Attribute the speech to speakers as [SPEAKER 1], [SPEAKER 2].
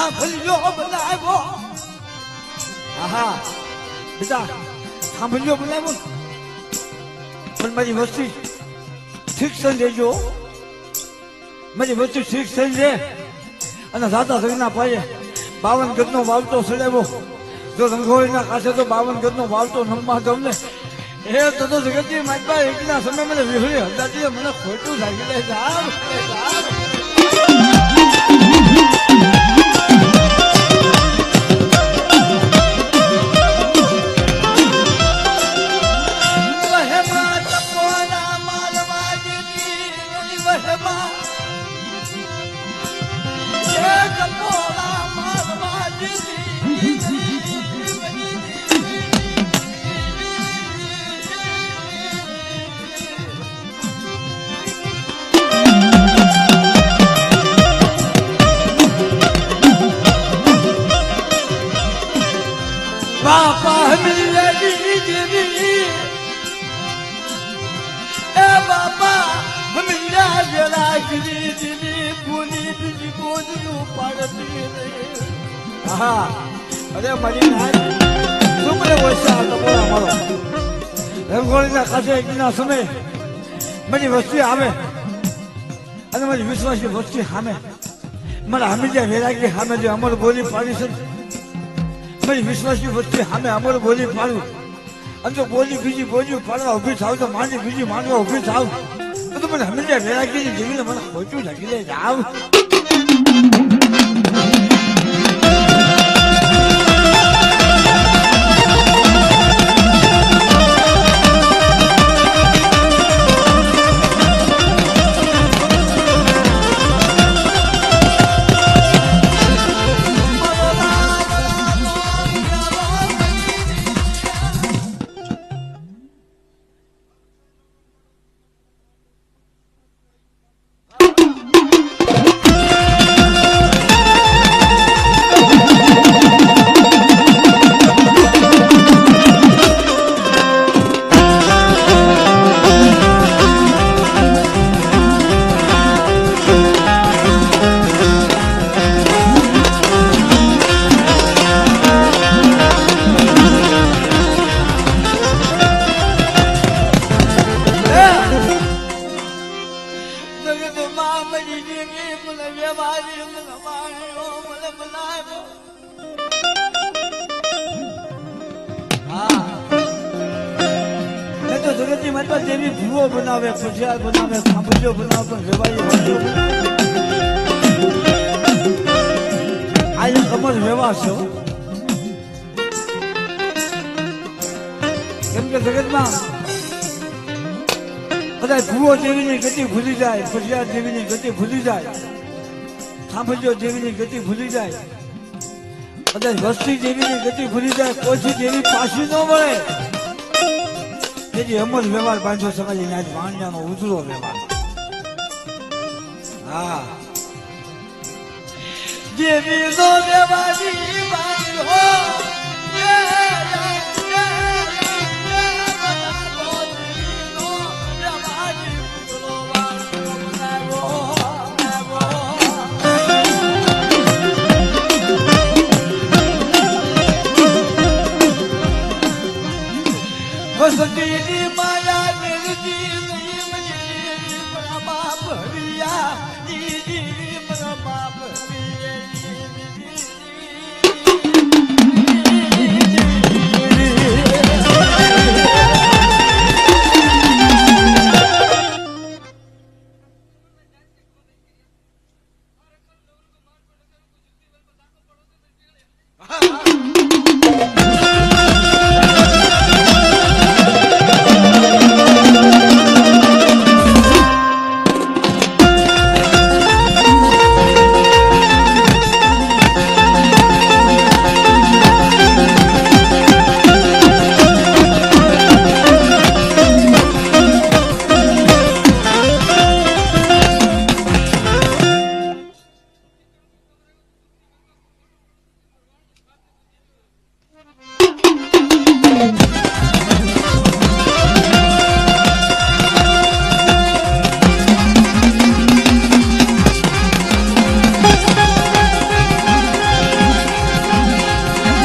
[SPEAKER 1] થાંભલ્યો બનાવ્યો. આહા બેટા થાંભલ્યો બનાવ્યો પણ મારી વસ્તી ઠીક છે દેજો. મારી વસ્તુ ઠીક થઈ છે અને દાદા સગના પાયે 52 ગજનો વાવતો સડાવ્યો. જો રંગોળીના કાંઠે તો 52 ગજનો વાવતો નમવા દઉં ને એ તો જગતજી મારી એકના સમય મને વિહળી હજારથી મને ખોટું લાગી લે જાવ. બાપા મિલડી જીવી એ બાપા મિલા જરા જીવી જીવી બોલી બીજી બોલનું પાડતી રે. હા અરે મારી ના સુમરે વૈસા તમારો મારો રંગોળીના કાંઠે એકના સમય મારી વસ્તી આવે અને મારી વિશ્વાસી વસ્તી સામે મારા હમીજા વેરાગી સામે જે અમર બોલી પાડી છે મારી વિશ્વાસી વચ્ચે સામે અમર બોલી પાડું અને જો બોલી બીજી બોલી પાડવા ઉભી થાવ તો માની બીજી માનવા ઉભી થાવ તો મને હંમેશા વેરાગી જીવીને મને ખોટું લાગી લે જાવ. જગતની માતા દેવી ભૂવો બનાવે, ખુશિયાર બનાવે, ખાંભજો બનાવે, પણ વેવાઈ આ એક અમર વ્યવહાર છે. કેમ કે જગતમાં કદાચ ભૂવો દેવીની ગતિ ભૂલી જાય, ખુશિયાર દેવીની ગતિ ભૂલી જાય, ખાંભજો દેવીની ગતિ ભૂલી જાય, કદાચ વસ્તી દેવીની ગતિ ભૂલી જાય, કોઈ દેવી પાછી ન મળે. જે અમર વ્યવહાર બાંધો સમાજ આજ વાણિયાનો ઉજળો વ્યવહાર. હા દેવી નો વ્યવહારી બાંધો